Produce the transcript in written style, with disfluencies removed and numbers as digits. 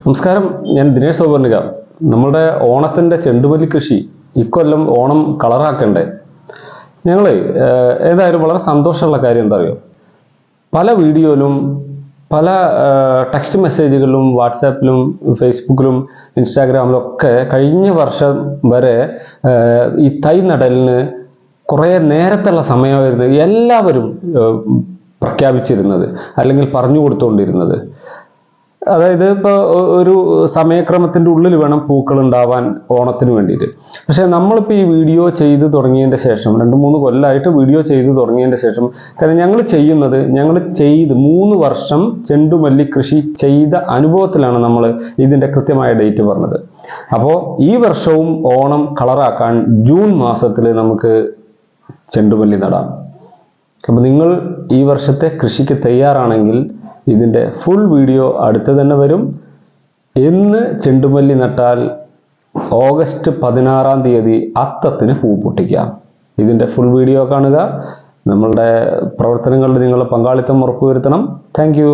നമസ്കാരം, ഞാൻ ദിനേശ് സൗവർണിക. നമ്മുടെ ഓണത്തിൻ്റെ ചെണ്ടുമല്ലി കൃഷി ഇക്കൊല്ലം ഓണം കളറാക്കണ്ടേ? ഞങ്ങൾ ഏതായാലും വളരെ സന്തോഷമുള്ള കാര്യം എന്താ അറിയോ, പല വീഡിയോയിലും പല ടെക്സ്റ്റ് മെസ്സേജുകളിലും വാട്സാപ്പിലും ഫേസ്ബുക്കിലും ഇൻസ്റ്റാഗ്രാമിലും ഒക്കെ കഴിഞ്ഞ വർഷം വരെ ഈ തൈ നടലിന് കുറേ നേരത്തുള്ള സമയമായിരുന്നു എല്ലാവരും പ്രഖ്യാപിച്ചിരുന്നത് അല്ലെങ്കിൽ പറഞ്ഞു കൊടുത്തുകൊണ്ടിരുന്നത്. അതായത് ഇപ്പോൾ ഒരു സമയക്രമത്തിൻ്റെ ഉള്ളിൽ വേണം പൂക്കൾ ഉണ്ടാവാൻ ഓണത്തിന് വേണ്ടിയിട്ട്. പക്ഷേ നമ്മളിപ്പോൾ ഈ വീഡിയോ ചെയ്ത് തുടങ്ങിയതിൻ്റെ ശേഷം 2-3 കൊല്ലമായിട്ട് വീഡിയോ ചെയ്ത് തുടങ്ങിയതിൻ്റെ ശേഷം, കാരണം ഞങ്ങൾ ചെയ്ത് 3 വർഷം ചെണ്ടുമല്ലി കൃഷി ചെയ്ത അനുഭവത്തിലാണ് നമ്മൾ ഇതിൻ്റെ കൃത്യമായ ഡേറ്റ് പറഞ്ഞത്. അപ്പോൾ ഈ വർഷവും ഓണം കളറാക്കാൻ ജൂൺ മാസത്തിൽ നമുക്ക് ചെണ്ടുമല്ലി നടാം. അപ്പോൾ നിങ്ങൾ ഈ വർഷത്തെ കൃഷിക്ക് തയ്യാറാണെങ്കിൽ ഇതിൻ്റെ ഫുൾ വീഡിയോ അടുത്ത് തന്നെ വരും. എന്ന് ചെണ്ടുമല്ലി നട്ടാൽ ഓഗസ്റ്റ് 16-ാം തീയതി അത്തത്തിന് പൂ പൊട്ടിക്കാം. ഇതിൻ്റെ ഫുൾ വീഡിയോ കാണുക. നമ്മളുടെ പ്രവർത്തനങ്ങളിൽ നിങ്ങളുടെ പങ്കാളിത്തം ഉറപ്പുവരുത്തണം. Thank you.